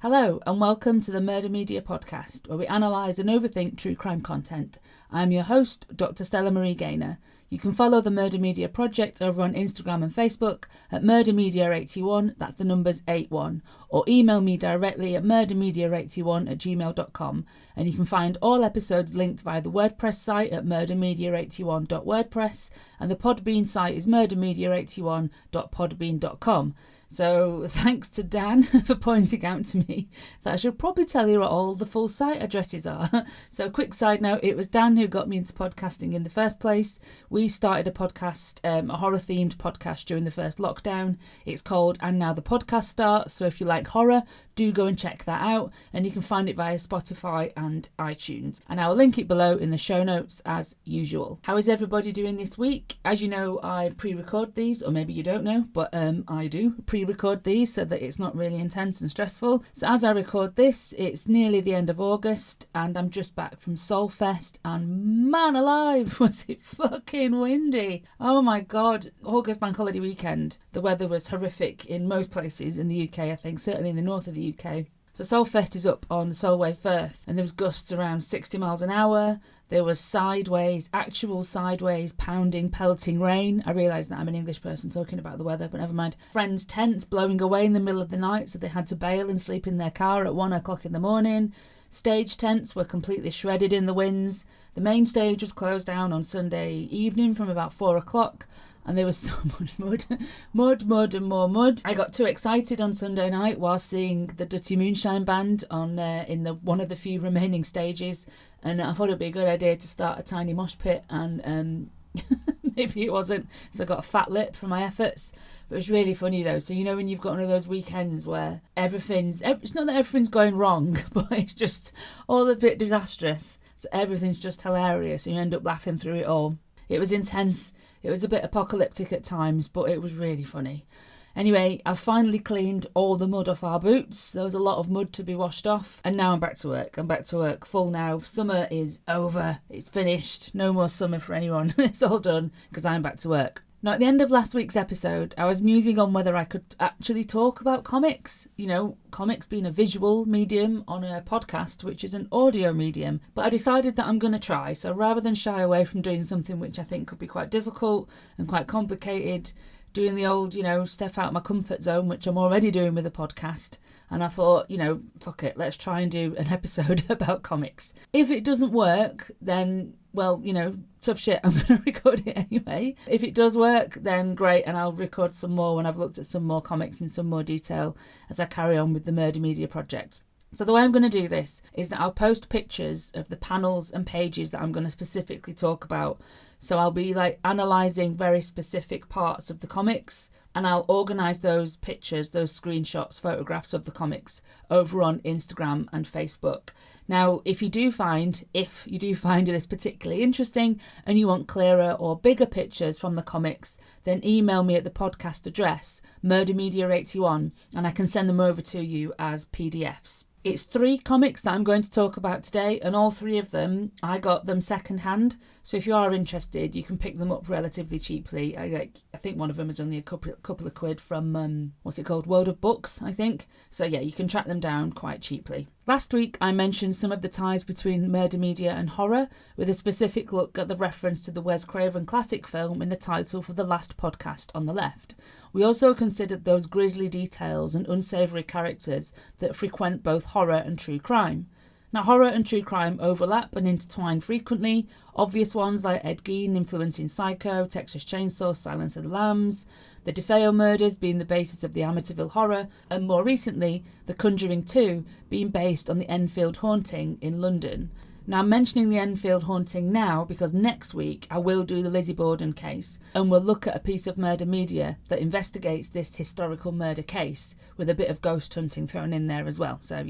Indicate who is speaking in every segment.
Speaker 1: Hello and welcome to the Murder Media podcast, where we analyse and overthink true crime content. I'm your host, Dr. Stella Marie Gaynor. You can follow the Murder Media project over on Instagram and Facebook at murdermedia81, that's the numbers 81, or email me directly at murdermedia81@gmail.com, and you can find all episodes linked via the WordPress site at murdermedia81.wordpress, and the Podbean site is murdermedia81.podbean.com. So thanks to Dan for pointing out to me that I should probably tell you what all the full site addresses are. So quick side note, it was Dan who got me into podcasting in the first place. We started a podcast, a horror-themed podcast during the first lockdown. It's called And Now the Podcast Starts. So if you like horror, do go and check that out. And you can find it via Spotify and iTunes. And I will link it below in the show notes as usual. How is everybody doing this week? As you know, I pre-record these, or maybe you don't know, but I do pre-record these so that it's not really intense and stressful. So as I record this, it's nearly the end of August and I'm just back from Solfest, and man alive, was it fucking windy. Oh my god, August bank holiday weekend. The weather was horrific in most places in the UK, I think, certainly in the north of the UK. So Solfest is up on Solway Firth and there was gusts around 60 miles an hour. There was actual sideways, pounding, pelting rain. I realise that I'm an English person talking about the weather, but never mind. Friends' tents blowing away in the middle of the night, so they had to bail and sleep in their car at 1 o'clock in the morning. Stage tents were completely shredded in the winds. The main stage was closed down on Sunday evening from about 4 o'clock. And there was so much mud and more mud. I got too excited on Sunday night while seeing the Dirty Moonshine Band on in one of the few remaining stages, and I thought it'd be a good idea to start a tiny mosh pit, and maybe it wasn't, so I got a fat lip for my efforts. But it was really funny though. So you know when you've got one of those weekends where it's not that everything's going wrong, but it's just all a bit disastrous. So everything's just hilarious and you end up laughing through it all. It was intense. It was a bit apocalyptic at times, but it was really funny. Anyway, I've finally cleaned all the mud off our boots. There was a lot of mud to be washed off. And now I'm back to work. I'm back to work full now. Summer is over. It's finished. No more summer for anyone. It's all done because I'm back to work. Now, at the end of last week's episode, I was musing on whether I could actually talk about comics. You know, comics being a visual medium on a podcast, which is an audio medium. But I decided that I'm going to try. So rather than shy away from doing something which I think could be quite difficult and quite complicated, doing the old, step out of my comfort zone, which I'm already doing with a podcast. And I thought, fuck it, let's try and do an episode about comics. If it doesn't work, then, well, tough shit, I'm going to record it anyway. If it does work, then great, and I'll record some more when I've looked at some more comics in some more detail as I carry on with the Murder Media project. So the way I'm going to do this is that I'll post pictures of the panels and pages that I'm going to specifically talk about. So I'll be analysing very specific parts of the comics, and I'll organise those pictures, those screenshots, photographs of the comics over on Instagram and Facebook. Now, if you do find this particularly interesting and you want clearer or bigger pictures from the comics, then email me at the podcast address, murdermedia81, and I can send them over to you as PDFs. It's 3 comics that I'm going to talk about today, and all 3 of them, I got them secondhand. So if you are interested, you can pick them up relatively cheaply. I think one of them is only a couple of quid from, World of Books, I think. So yeah, you can track them down quite cheaply. Last week, I mentioned some of the ties between murder media and horror, with a specific look at the reference to the Wes Craven classic film in the title for the last podcast on the left. We also considered those grisly details and unsavoury characters that frequent both horror and true crime. Now, horror and true crime overlap and intertwine frequently. Obvious ones like Ed Gein influencing Psycho, Texas Chainsaw, Silence of the Lambs, the DeFeo murders being the basis of the Amityville Horror, and more recently, The Conjuring 2 being based on the Enfield haunting in London. Now, I'm mentioning the Enfield haunting now because next week I will do the Lizzie Borden case, and we'll look at a piece of murder media that investigates this historical murder case with a bit of ghost hunting thrown in there as well. So,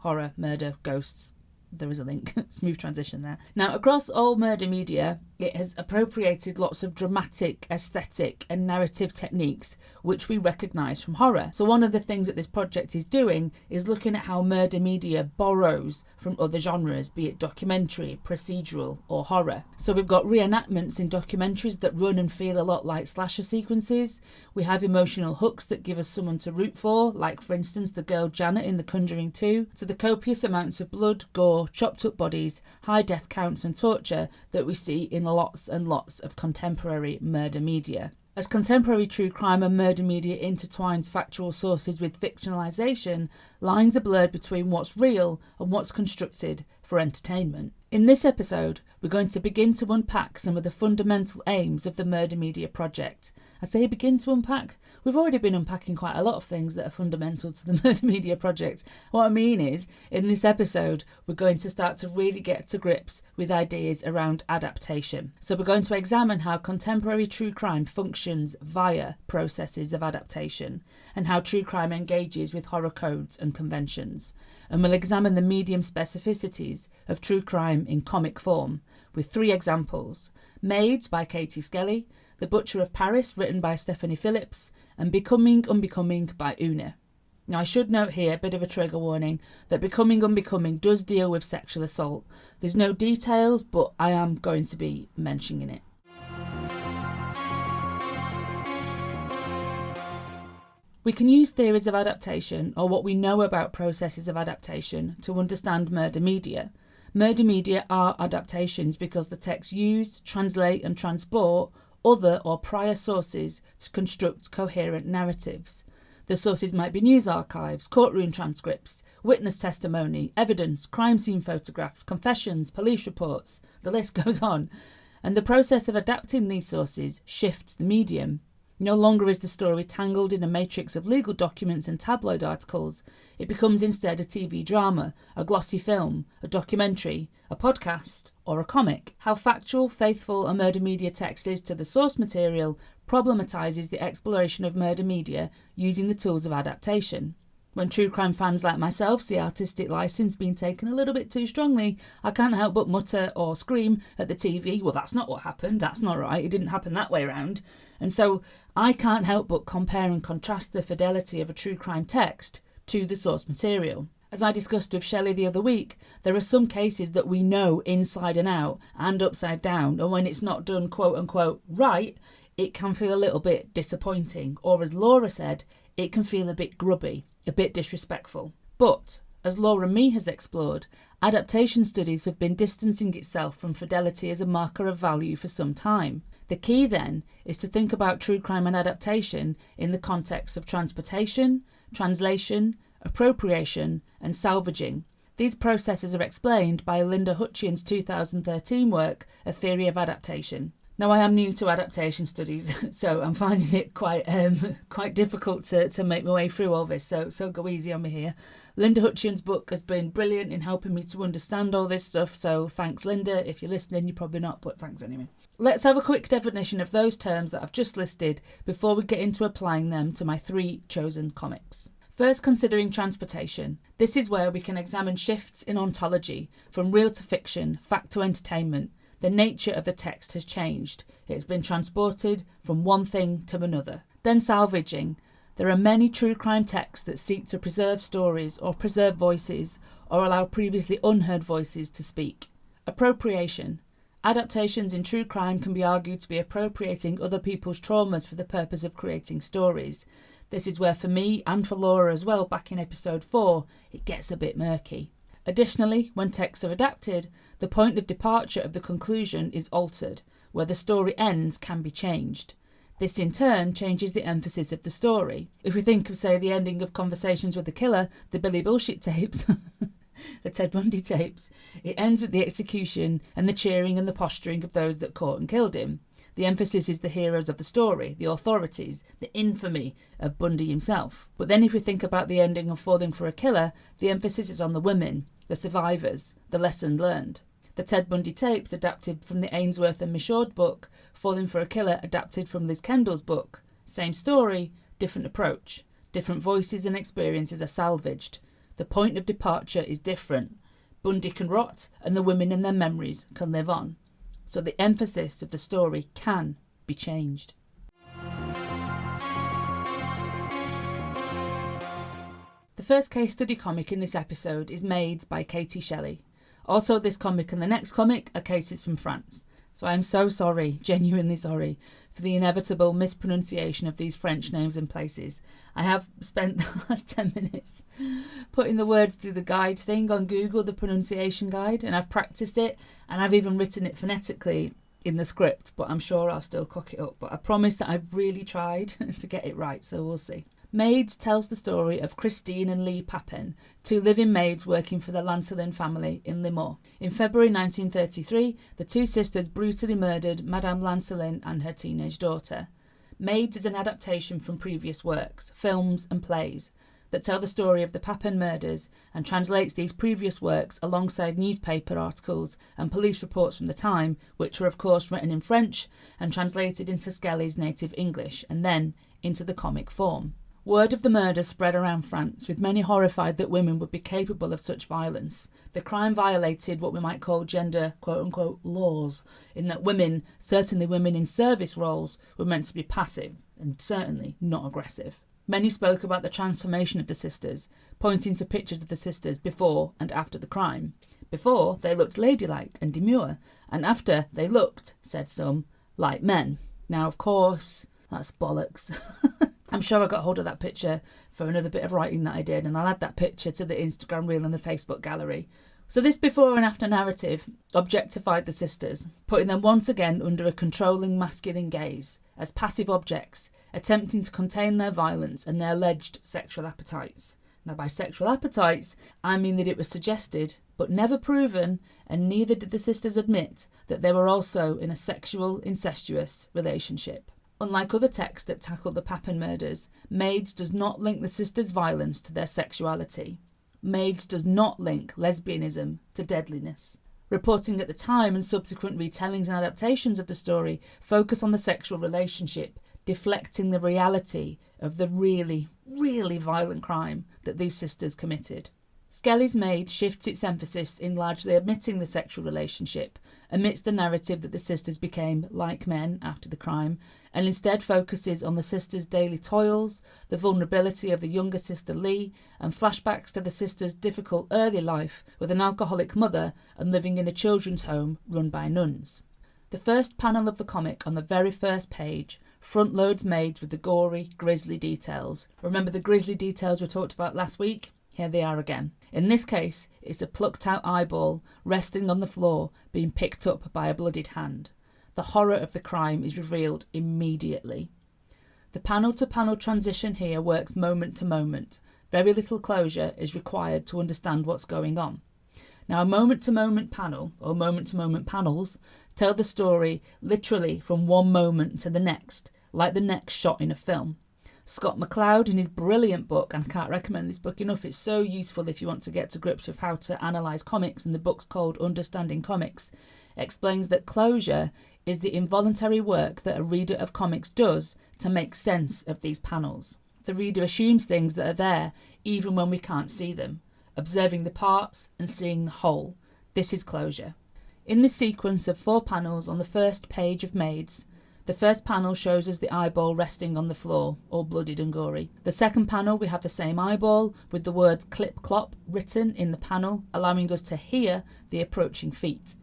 Speaker 1: horror, murder, ghosts. There is a link. Smooth transition there. Now, across all murder media, It has appropriated lots of dramatic, aesthetic and narrative techniques which we recognise from horror. So one of the things that this project is doing is looking at how murder media borrows from other genres, be it documentary, procedural or horror. So we've got reenactments in documentaries that run and feel a lot like slasher sequences. We have emotional hooks that give us someone to root for, like for instance the girl Janet in The Conjuring 2, to the copious amounts of blood, gore, chopped up bodies, high death counts and torture that we see in lots and lots of contemporary murder media. As contemporary true crime and murder media intertwines factual sources with fictionalisation, lines are blurred between what's real and what's constructed for entertainment. In this episode, we're going to begin to unpack some of the fundamental aims of the Murder Media Project. I say begin to unpack. We've already been unpacking quite a lot of things that are fundamental to the Murder Media Project. What I mean is, in this episode, we're going to start to really get to grips with ideas around adaptation. So we're going to examine how contemporary true crime functions via processes of adaptation, and how true crime engages with horror codes and conventions. And we'll examine the medium specificities of true crime in comic form, with 3 examples: Maids by Katie Skelly, The Butcher of Paris, written by Stephanie Phillips, and Unbecoming by Una. Now I should note here, a bit of a trigger warning, that Unbecoming does deal with sexual assault. There's no details, but I am going to be mentioning it. We can use theories of adaptation, or what we know about processes of adaptation, to understand murder media. Murder media are adaptations because the texts use, translate and transport other or prior sources to construct coherent narratives. The sources might be news archives, courtroom transcripts, witness testimony, evidence, crime scene photographs, confessions, police reports, the list goes on. And the process of adapting these sources shifts the medium. No longer is the story tangled in a matrix of legal documents and tabloid articles. It becomes instead a TV drama, a glossy film, a documentary, a podcast, or a comic. How factual, faithful a murder media text is to the source material problematises the exploration of murder media using the tools of adaptation. When true crime fans like myself see artistic licence being taken a little bit too strongly, I can't help but mutter or scream at the TV, well, that's not what happened, that's not right, it didn't happen that way round. And so I can't help but compare and contrast the fidelity of a true crime text to the source material. As I discussed with Shelley the other week, there are some cases that we know inside and out and upside down, and when it's not done quote unquote right, it can feel a little bit disappointing, or as Laura said, it can feel a bit grubby, a bit disrespectful. But, as Laura Mee has explored, adaptation studies have been distancing itself from fidelity as a marker of value for some time. The key then is to think about true crime and adaptation in the context of transportation, translation, appropriation and salvaging. These processes are explained by Linda Hutcheon's 2013 work, A Theory of Adaptation. Now, I am new to adaptation studies, so I'm finding it quite difficult to make my way through all this, so go easy on me here. Linda Hutcheon's book has been brilliant in helping me to understand all this stuff, so thanks, Linda. If you're listening, you're probably not, but thanks anyway. Let's have a quick definition of those terms that I've just listed before we get into applying them to my 3 chosen comics. First, considering transportation. This is where we can examine shifts in ontology, from real to fiction, fact to entertainment. The nature of the text has changed. It has been transported from one thing to another. Then salvaging. There are many true crime texts that seek to preserve stories or preserve voices or allow previously unheard voices to speak. Appropriation. Adaptations in true crime can be argued to be appropriating other people's traumas for the purpose of creating stories. This is where, for me and for Laura as well, back in episode 4, it gets a bit murky. Additionally, when texts are adapted, the point of departure of the conclusion is altered. Where the story ends can be changed. This in turn changes the emphasis of the story. If we think of, say, the ending of Conversations with the Killer, the Billy Bullshit tapes, the Ted Bundy tapes, it ends with the execution and the cheering and the posturing of those that caught and killed him. The emphasis is the heroes of the story, the authorities, the infamy of Bundy himself. But then if we think about the ending of Falling for a Killer, the emphasis is on the women, the survivors, the lesson learned. The Ted Bundy tapes adapted from the Ainsworth and Michaud book, Falling for a Killer adapted from Liz Kendall's book. Same story, different approach. Different voices and experiences are salvaged. The point of departure is different. Bundy can rot and the women and their memories can live on. so the emphasis of the story can be changed. The first case study comic in this episode is Maids by Katie Skelly. Also, this comic and the next comic are cases from France. So I'm so sorry, genuinely sorry, for the inevitable mispronunciation of these French names and places. I have spent the last 10 minutes putting the words through the guide thing on Google, the pronunciation guide, and I've practiced it, and I've even written it phonetically in the script, but I'm sure I'll still cock it up. But I promise that I've really tried to get it right, so we'll see. Maids tells the story of Christine and Lee Papin, two living maids working for the Lancelin family in Limoux. In February 1933, the two sisters brutally murdered Madame Lancelin and her teenage daughter. Maids is an adaptation from previous works, films and plays, that tell the story of the Papin murders and translates these previous works alongside newspaper articles and police reports from the time, which were of course written in French and translated into Skelly's native English and then into the comic form. Word of the murder spread around France, with many horrified that women would be capable of such violence. The crime violated what we might call gender quote-unquote laws, in that women, certainly women in service roles, were meant to be passive and certainly not aggressive. Many spoke about the transformation of the sisters, pointing to pictures of the sisters before and after the crime. Before, they looked ladylike and demure, and after, they looked, said some, like men. Now, of course, that's bollocks. I'm sure I got hold of that picture for another bit of writing that I did, and I'll add that picture to the Instagram reel and the Facebook gallery. So this before and after narrative objectified the sisters, putting them once again under a controlling masculine gaze, as passive objects, attempting to contain their violence and their alleged sexual appetites. Now by sexual appetites, I mean that it was suggested, but never proven, and neither did the sisters admit, that they were also in a sexual, incestuous relationship. Unlike other texts that tackle the Papin murders, Maids does not link the sisters' violence to their sexuality. Maids does not link lesbianism to deadliness. Reporting at the time and subsequent retellings and adaptations of the story focus on the sexual relationship, deflecting the reality of the really, really violent crime that these sisters committed. Skelly's Maid shifts its emphasis in largely omitting the sexual relationship, amidst the narrative that the sisters became like men after the crime, and instead focuses on the sisters' daily toils, the vulnerability of the younger sister Lee, and flashbacks to the sisters' difficult early life with an alcoholic mother and living in a children's home run by nuns. The first panel of the comic on the very first page front-loads Maids with the gory, grisly details. Remember the grisly details we talked about last week? Here they are again. In this case, it's a plucked-out eyeball resting on the floor, being picked up by a bloodied hand. The horror of the crime is revealed immediately. The panel-to-panel transition here works moment to moment. Very little closure is required to understand what's going on. Now, a moment-to-moment panel, or moment-to-moment panels, tell the story literally from one moment to the next, like the next shot in a film. Scott McCloud, in his brilliant book, and I can't recommend this book enough, it's so useful if you want to get to grips with how to analyse comics, and the book's called Understanding Comics, explains that closure is the involuntary work that a reader of comics does to make sense of these panels. The reader assumes things that are there even when we can't see them, observing the parts and seeing the whole. This is closure. In this sequence of 4 panels on the first page of Maids, the first panel shows us the eyeball resting on the floor, all bloodied and gory. The second panel, we have the same eyeball with the words clip-clop written in the panel, allowing us to hear the approaching feet.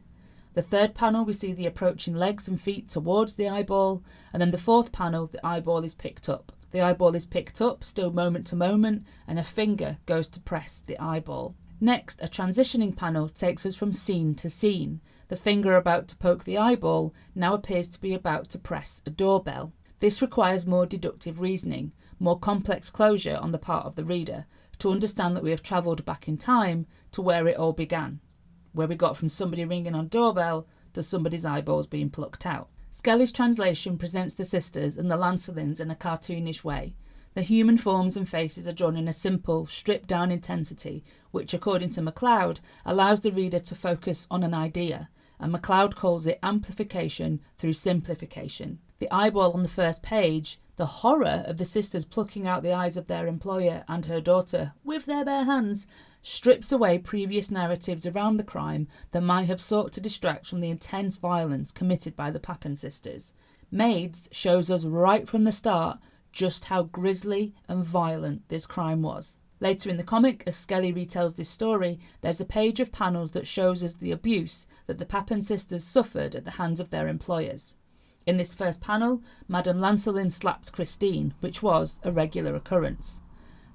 Speaker 1: The third panel, we see the approaching legs and feet towards the eyeball, and then the fourth panel, the eyeball is picked up. The eyeball is picked up, still moment to moment, and a finger goes to press the eyeball. Next, a transitioning panel takes us from scene to scene. The finger about to poke the eyeball now appears to be about to press a doorbell. This requires more deductive reasoning, more complex closure on the part of the reader, to understand that we have travelled back in time to where it all began, where we got from somebody ringing on doorbell to somebody's eyeballs being plucked out. Skelly's translation presents the sisters and the Lancelins in a cartoonish way. The human forms and faces are drawn in a simple, stripped-down intensity, which, according to McCloud, allows the reader to focus on an idea, and McCloud calls it amplification through simplification. The eyeball on the first page, The horror of the sisters plucking out the eyes of their employer and her daughter with their bare hands strips away previous narratives around the crime that might have sought to distract from the intense violence committed by the Papin sisters. Maids shows us right from the start just how grisly and violent this crime was. Later in the comic, as Skelly retells this story, there's a page of panels that shows us the abuse that the Papin sisters suffered at the hands of their employers. In this first panel, Madame Lancelin slaps Christine, which was a regular occurrence.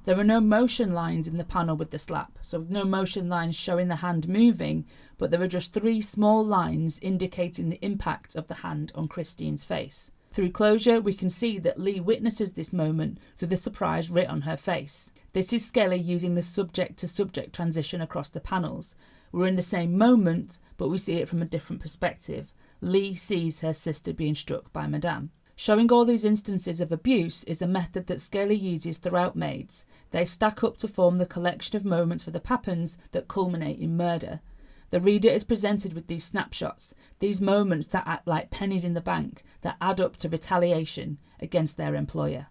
Speaker 1: There are no motion lines in the panel with the slap, so no motion lines showing the hand moving, but there are just 3 small lines indicating the impact of the hand on Christine's face. Through closure, we can see that Lee witnesses this moment through the surprise writ on her face. This is Skelly using the subject-to-subject transition across the panels. We're in the same moment, but we see it from a different perspective. Lee sees her sister being struck by Madame. Showing all these instances of abuse is a method that Skelly uses throughout Maids. They stack up to form the collection of moments for the Papins that culminate in murder. The reader is presented with these snapshots, these moments that act like pennies in the bank, that add up to retaliation against their employer.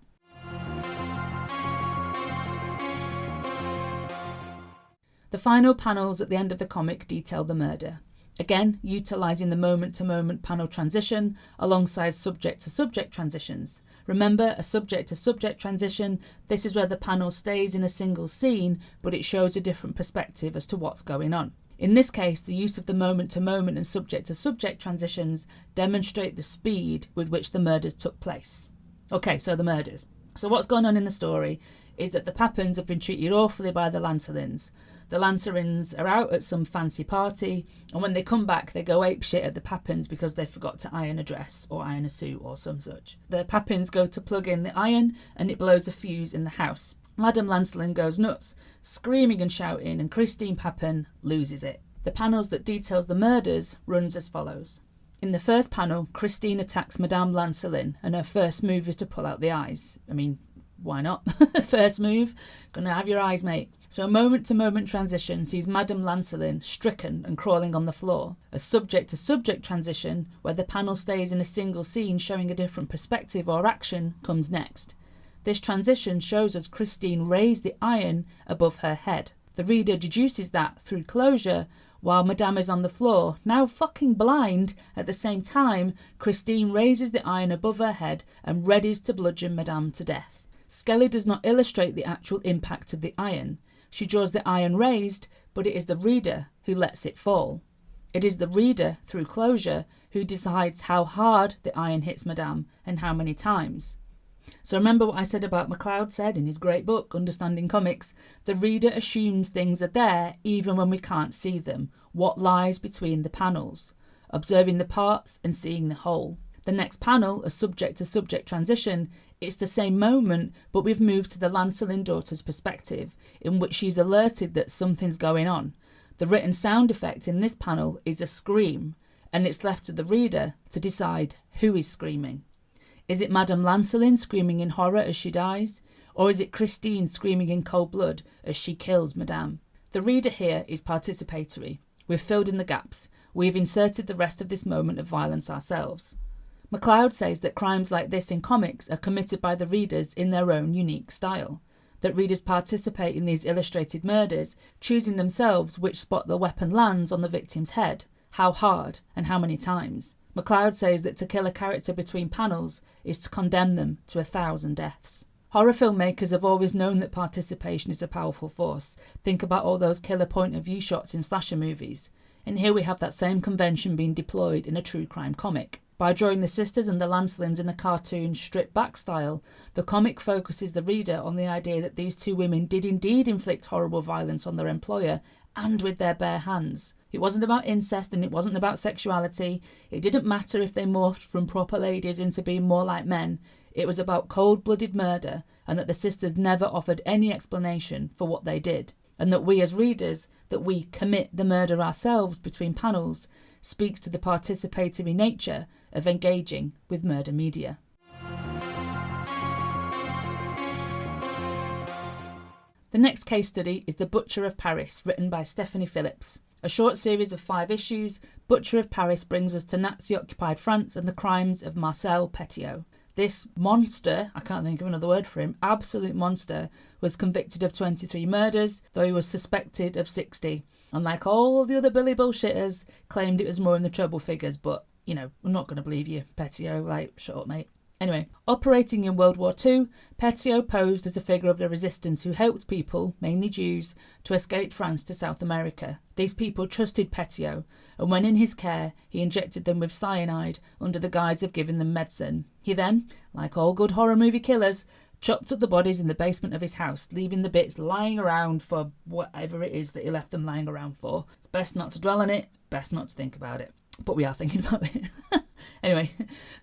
Speaker 1: The final panels at the end of the comic detail the murder. Again, utilising the moment-to-moment panel transition alongside subject-to-subject transitions. Remember, a subject-to-subject transition, this is where the panel stays in a single scene, but it shows a different perspective as to what's going on. In this case, the use of the moment-to-moment and subject-to-subject transitions demonstrate the speed with which the murders took place. Okay, so the murders. So what's going on in the story is that the Papins have been treated awfully by the Lancelins. The Lancelins are out at some fancy party, and when they come back they go apeshit at the Papins because they forgot to iron a dress or iron a suit or some such. The Papins go to plug in the iron and it blows a fuse in the house. Madame Lancelin goes nuts, screaming and shouting, and Christine Papin loses it. The panels that details the murders runs as follows. In the first panel, Christine attacks Madame Lancelin and her first move is to pull out the eyes. I mean, why not? First move, gonna have your eyes, mate. So a moment-to-moment transition sees Madame Lancelin stricken and crawling on the floor. A subject-to-subject transition, where the panel stays in a single scene showing a different perspective or action, comes next. This transition shows us Christine raise the iron above her head. The reader deduces that through closure, while Madame is on the floor, now fucking blind, at the same time, Christine raises the iron above her head and readies to bludgeon Madame to death. Skelly does not illustrate the actual impact of the iron. She draws the iron raised, but it is the reader who lets it fall. It is the reader, through closure, who decides how hard the iron hits Madame and how many times. So remember what I said about McCloud said in his great book, Understanding Comics. The reader assumes things are there even when we can't see them. What lies between the panels? Observing the parts and seeing the whole. The next panel, a subject-to-subject transition, it's the same moment, but we've moved to the Lancelin daughter's perspective, in which she's alerted that something's going on. The written sound effect in this panel is a scream, and it's left to the reader to decide who is screaming. Is it Madame Lancelin screaming in horror as she dies, or is it Christine screaming in cold blood as she kills Madame? The reader here is participatory. We've filled in the gaps. We've inserted the rest of this moment of violence ourselves. McCloud says that crimes like this in comics are committed by the readers in their own unique style, that readers participate in these illustrated murders, choosing themselves which spot the weapon lands on the victim's head, how hard and how many times. McCloud says that to kill a character between panels is to condemn them to 1,000 deaths. Horror filmmakers have always known that participation is a powerful force. Think about all those killer point-of-view shots in slasher movies. And here we have that same convention being deployed in a true crime comic. By drawing the sisters and the Lancelins in a cartoon stripped-back style, the comic focuses the reader on the idea that these two women did indeed inflict horrible violence on their employer, and with their bare hands. It wasn't about incest and it wasn't about sexuality. It didn't matter if they morphed from proper ladies into being more like men. It was about cold-blooded murder, and that the sisters never offered any explanation for what they did. And that we as readers, that we commit the murder ourselves between panels, speaks to the participatory nature of engaging with murder media. The next case study is The Butcher of Paris, written by Stephanie Phillips. A short series of 5 issues, Butcher of Paris brings us to Nazi-occupied France and the crimes of Marcel Petiot. This monster, I can't think of another word for him, absolute monster, was convicted of 23 murders, though he was suspected of 60. And like all the other Billy bullshitters, claimed it was more in the treble figures, but, you know, I'm not going to believe you, Petiot, like, shut up, mate. Anyway, operating in World War II, Petiot posed as a figure of the resistance who helped people, mainly Jews, to escape France to South America. These people trusted Petiot, and when in his care, he injected them with cyanide under the guise of giving them medicine. He then, like all good horror movie killers, chopped up the bodies in the basement of his house, leaving the bits lying around for whatever it is that he left them lying around for. It's best not to dwell on it, best not to think about it. But we are thinking about it. Anyway,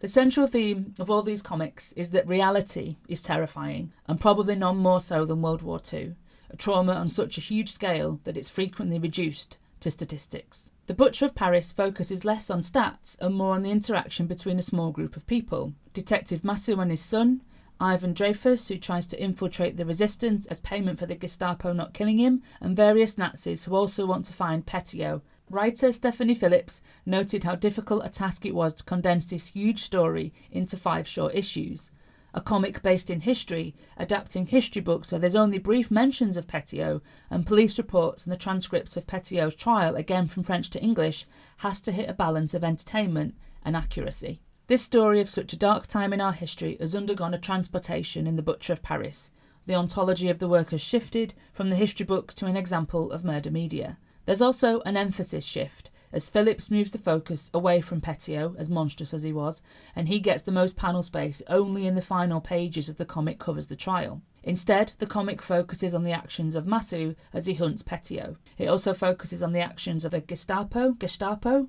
Speaker 1: the central theme of all these comics is that reality is terrifying, and probably none more so than World War II, a trauma on such a huge scale that it's frequently reduced to statistics. The Butcher of Paris focuses less on stats and more on the interaction between a small group of people. Detective Massou and his son, Ivan Dreyfus, who tries to infiltrate the resistance as payment for the Gestapo not killing him, and various Nazis who also want to find Petiot. Writer Stephanie Phillips noted how difficult a task it was to condense this huge story into 5 short issues. A comic based in history, adapting history books where there's only brief mentions of Petiot, and police reports and the transcripts of Petiot's trial, again from French to English, has to hit a balance of entertainment and accuracy. This story of such a dark time in our history has undergone a transportation in The Butcher of Paris. The ontology of the work has shifted from the history books to an example of murder media. There's also an emphasis shift, as Phillips moves the focus away from Petiot, as monstrous as he was, and he gets the most panel space only in the final pages as the comic covers the trial. Instead, the comic focuses on the actions of Massou as he hunts Petiot. It also focuses on the actions of the Gestapo,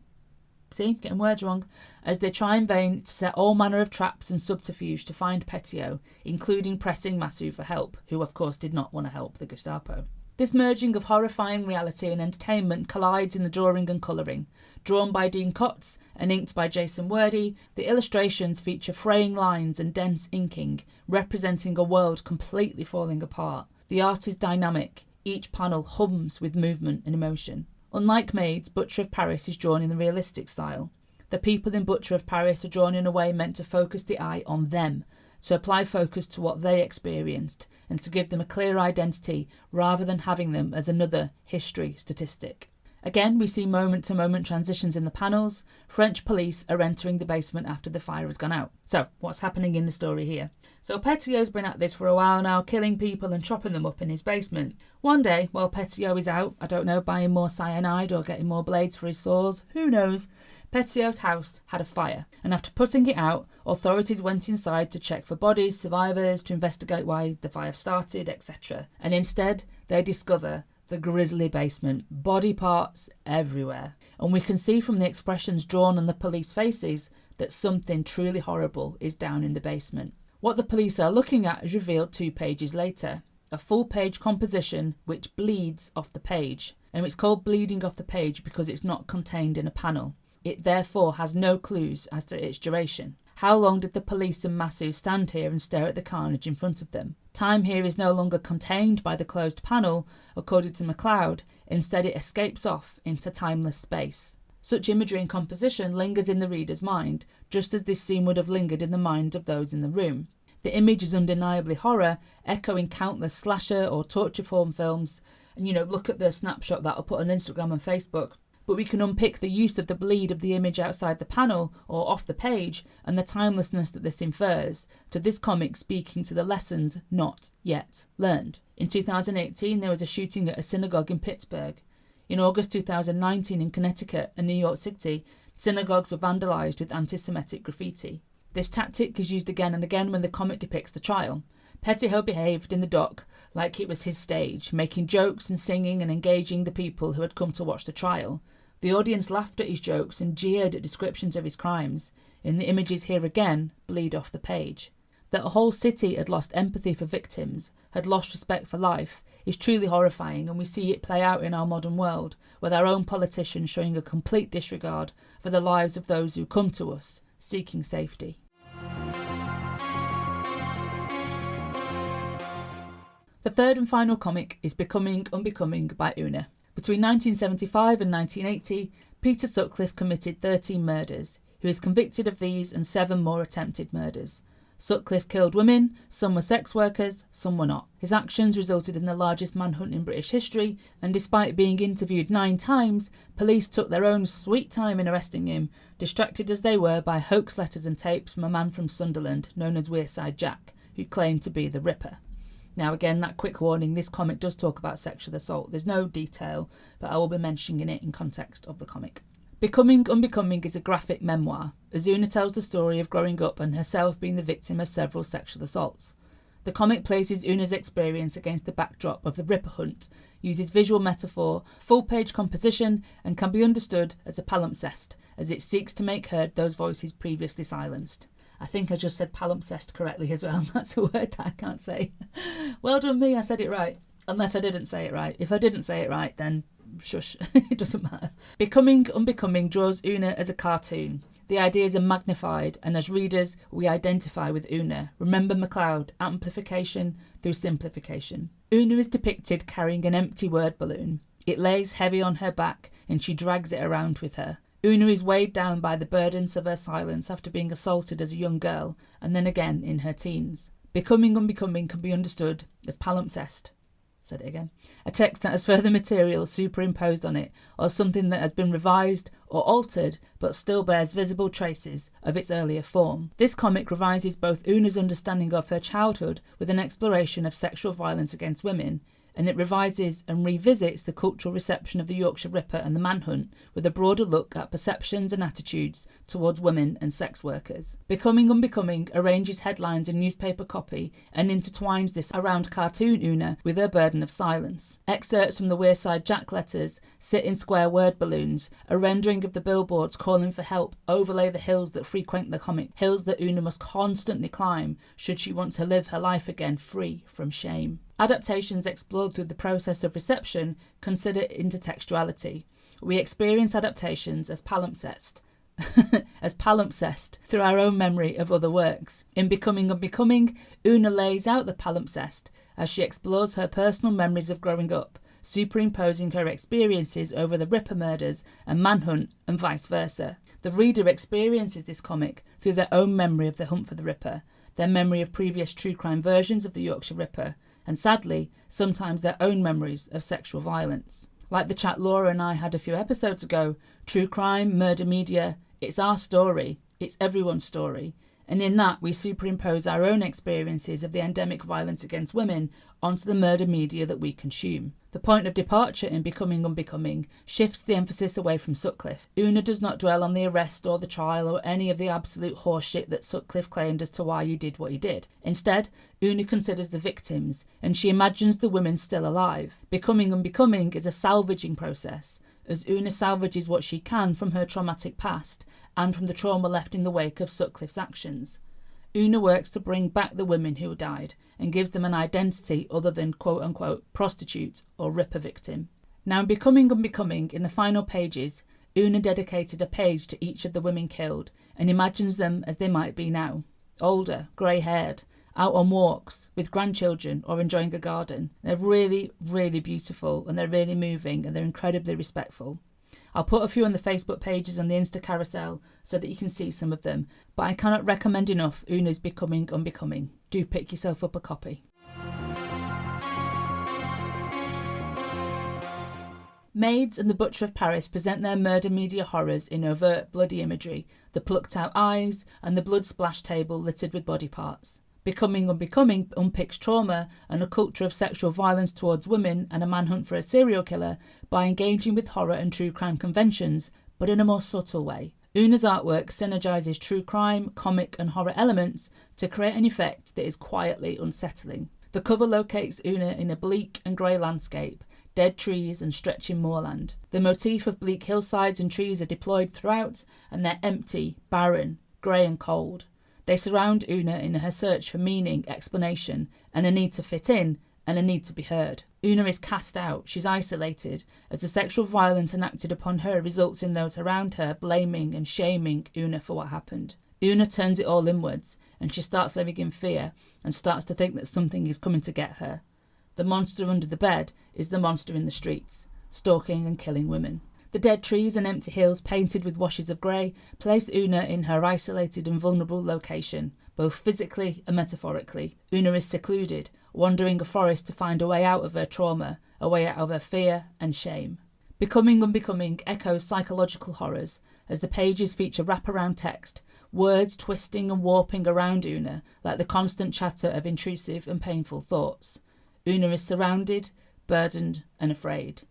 Speaker 1: see, getting words wrong, as they try in vain to set all manner of traps and subterfuge to find Petiot, including pressing Massou for help, who of course did not want to help the Gestapo. This merging of horrifying reality and entertainment collides in the drawing and colouring. Drawn by Dean Kotz and inked by Jason Wordy, the illustrations feature fraying lines and dense inking, representing a world completely falling apart. The art is dynamic, each panel hums with movement and emotion. Unlike Maids, Butcher of Paris is drawn in the realistic style. The people in Butcher of Paris are drawn in a way meant to focus the eye on them, to apply focus to what they experienced, and to give them a clear identity rather than having them as another history statistic. Again, we see moment-to-moment transitions in the panels. French police are entering the basement after the fire has gone out. So, what's happening in the story here? So Petiot's been at this for a while now, killing people and chopping them up in his basement. One day, while Petiot is out, I don't know, buying more cyanide or getting more blades for his saws, who knows, Petiot's house had a fire, and after putting it out, authorities went inside to check for bodies, survivors, to investigate why the fire started, etc. And instead, they discover the grisly basement, body parts everywhere. And we can see from the expressions drawn on the police faces that something truly horrible is down in the basement. What the police are looking at is revealed 2 pages later. A full-page composition which bleeds off the page. And it's called bleeding off the page because it's not contained in a panel. It therefore has no clues as to its duration. How long did the police and Massou stand here and stare at the carnage in front of them? Time here is no longer contained by the closed panel, according to McCloud. Instead, it escapes off into timeless space. Such imagery and composition lingers in the reader's mind, just as this scene would have lingered in the minds of those in the room. The image is undeniably horror, echoing countless slasher or torture porn films. And, look at the snapshot that I'll put on Instagram and Facebook. But we can unpick the use of the bleed of the image outside the panel or off the page and the timelessness that this infers to this comic speaking to the lessons not yet learned. In 2018, there was a shooting at a synagogue in Pittsburgh. In August 2019 in Connecticut and New York City, synagogues were vandalised with anti-Semitic graffiti. This tactic is used again and again when the comic depicts the trial. Petiot behaved in the dock like it was his stage, making jokes and singing and engaging the people who had come to watch the trial. The audience laughed at his jokes and jeered at descriptions of his crimes. In the images here again, bleed off the page. That a whole city had lost empathy for victims, had lost respect for life, is truly horrifying, and we see it play out in our modern world, with our own politicians showing a complete disregard for the lives of those who come to us, seeking safety. The third and final comic is Becoming, Unbecoming by Una. Between 1975 and 1980, Peter Sutcliffe committed 13 murders. He was convicted of these and 7 more attempted murders. Sutcliffe killed women, some were sex workers, some were not. His actions resulted in the largest manhunt in British history, and despite being interviewed 9 times, police took their own sweet time in arresting him, distracted as they were by hoax letters and tapes from a man from Sunderland known as Wearside Jack, who claimed to be the Ripper. Now again, that quick warning, this comic does talk about sexual assault. There's no detail, but I will be mentioning it in context of the comic. Becoming Unbecoming is a graphic memoir, as Una tells the story of growing up and herself being the victim of several sexual assaults. The comic places Una's experience against the backdrop of the Ripper hunt, uses visual metaphor, full-page composition, and can be understood as a palimpsest, as it seeks to make heard those voices previously silenced. I think I just said palimpsest correctly as well. That's a word that I can't say. Well done me, I said it right. Unless I didn't say it right. If I didn't say it right, then shush, it doesn't matter. Becoming Unbecoming draws Una as a cartoon. The ideas are magnified, and as readers, we identify with Una. Remember McCloud, amplification through simplification. Una is depicted carrying an empty word balloon. It lays heavy on her back, and she drags it around with her. Una is weighed down by the burdens of her silence after being assaulted as a young girl, and then again in her teens. Becoming Unbecoming can be understood as palimpsest. Said it again. A text that has further material superimposed on it, or something that has been revised or altered but still bears visible traces of its earlier form. This comic revises both Una's understanding of her childhood with an exploration of sexual violence against women, and it revises and revisits the cultural reception of the Yorkshire Ripper and the manhunt with a broader look at perceptions and attitudes towards women and sex workers. Becoming Unbecoming arranges headlines in newspaper copy and intertwines this around cartoon Una with her burden of silence. Excerpts from the Wearside Jack letters sit in square word balloons. A rendering of the billboards calling for help overlay the hills that frequent the comic, hills that Una must constantly climb should she want to live her life again free from shame. Adaptations explored through the process of reception consider intertextuality. We experience adaptations as palimpsest, through our own memory of other works. In Becoming Unbecoming, Una lays out the palimpsest as she explores her personal memories of growing up, superimposing her experiences over the Ripper murders and manhunt and vice versa. The reader experiences this comic through their own memory of the hunt for the Ripper, their memory of previous true crime versions of the Yorkshire Ripper, and sadly, sometimes their own memories of sexual violence. Like the chat Laura and I had a few episodes ago, true crime, murder media, it's our story, it's everyone's story, and in that we superimpose our own experiences of the endemic violence against women onto the murder media that we consume. The point of departure in Becoming Unbecoming shifts the emphasis away from Sutcliffe. Una does not dwell on the arrest or the trial or any of the absolute horseshit that Sutcliffe claimed as to why he did what he did. Instead, Una considers the victims, and she imagines the women still alive. Becoming Unbecoming is a salvaging process, as Una salvages what she can from her traumatic past and from the trauma left in the wake of Sutcliffe's actions. Una works to bring back the women who died and gives them an identity other than quote-unquote prostitute or Ripper victim. Now in Becoming Unbecoming, in the final pages, Una dedicated a page to each of the women killed and imagines them as they might be now. Older, grey-haired, out on walks, with grandchildren or enjoying a garden. They're really, really beautiful and they're really moving and they're incredibly respectful. I'll put a few on the Facebook pages and the Insta carousel so that you can see some of them, but I cannot recommend enough Una's Becoming Unbecoming. Do pick yourself up a copy. Maids and The Butcher of Paris present their murder media horrors in overt bloody imagery, the plucked out eyes and the blood splash table littered with body parts. Becoming Unbecoming unpicks trauma and a culture of sexual violence towards women and a manhunt for a serial killer by engaging with horror and true crime conventions, but in a more subtle way. Una's artwork synergizes true crime, comic and horror elements to create an effect that is quietly unsettling. The cover locates Una in a bleak and grey landscape, dead trees and stretching moorland. The motif of bleak hillsides and trees are deployed throughout, and they're empty, barren, grey and cold. They surround Una in her search for meaning, explanation, and a need to fit in, and a need to be heard. Una is cast out, she's isolated, as the sexual violence enacted upon her results in those around her blaming and shaming Una for what happened. Una turns it all inwards, and she starts living in fear, and starts to think that something is coming to get her. The monster under the bed is the monster in the streets, stalking and killing women. The dead trees and empty hills painted with washes of grey place Una in her isolated and vulnerable location, both physically and metaphorically. Una is secluded, wandering a forest to find a way out of her trauma, a way out of her fear and shame. Becoming Unbecoming echoes psychological horrors as the pages feature wraparound text, words twisting and warping around Una like the constant chatter of intrusive and painful thoughts. Una is surrounded, burdened and afraid.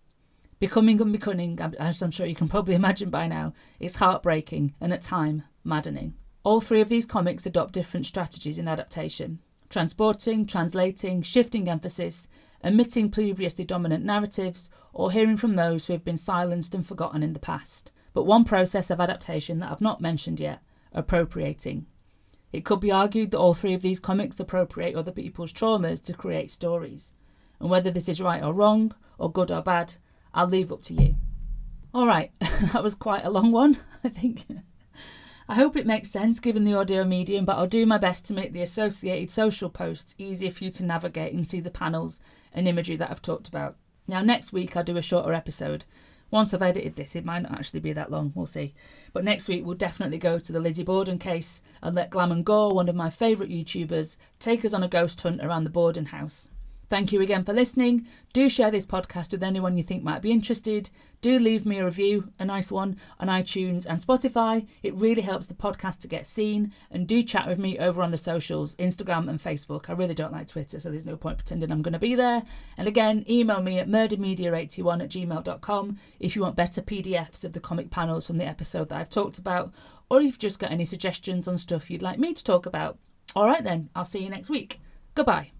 Speaker 1: Becoming Unbecoming, as I'm sure you can probably imagine by now, is heartbreaking and at times maddening. All three of these comics adopt different strategies in adaptation: transporting, translating, shifting emphasis, omitting previously dominant narratives, or hearing from those who have been silenced and forgotten in the past. But one process of adaptation that I've not mentioned yet: appropriating. It could be argued that all three of these comics appropriate other people's traumas to create stories. And whether this is right or wrong, or good or bad, I'll leave up to you. Alright, that was quite a long one, I think. I hope it makes sense given the audio medium, but I'll do my best to make the associated social posts easier for you to navigate and see the panels and imagery that I've talked about. Now, next week I'll do a shorter episode. Once I've edited this, it might not actually be that long, we'll see. But next week we'll definitely go to the Lizzie Borden case and let Glam and Gore, one of my favourite YouTubers, take us on a ghost hunt around the Borden house. Thank you again for listening. Do share this podcast with anyone you think might be interested. Do leave me a review, a nice one, on iTunes and Spotify. It really helps the podcast to get seen. And do chat with me over on the socials, Instagram and Facebook. I really don't like Twitter, so there's no point pretending I'm going to be there. And again, email me at murdermedia81@gmail.com if you want better PDFs of the comic panels from the episode that I've talked about, or if you've just got any suggestions on stuff you'd like me to talk about. All right then, I'll see you next week. Goodbye.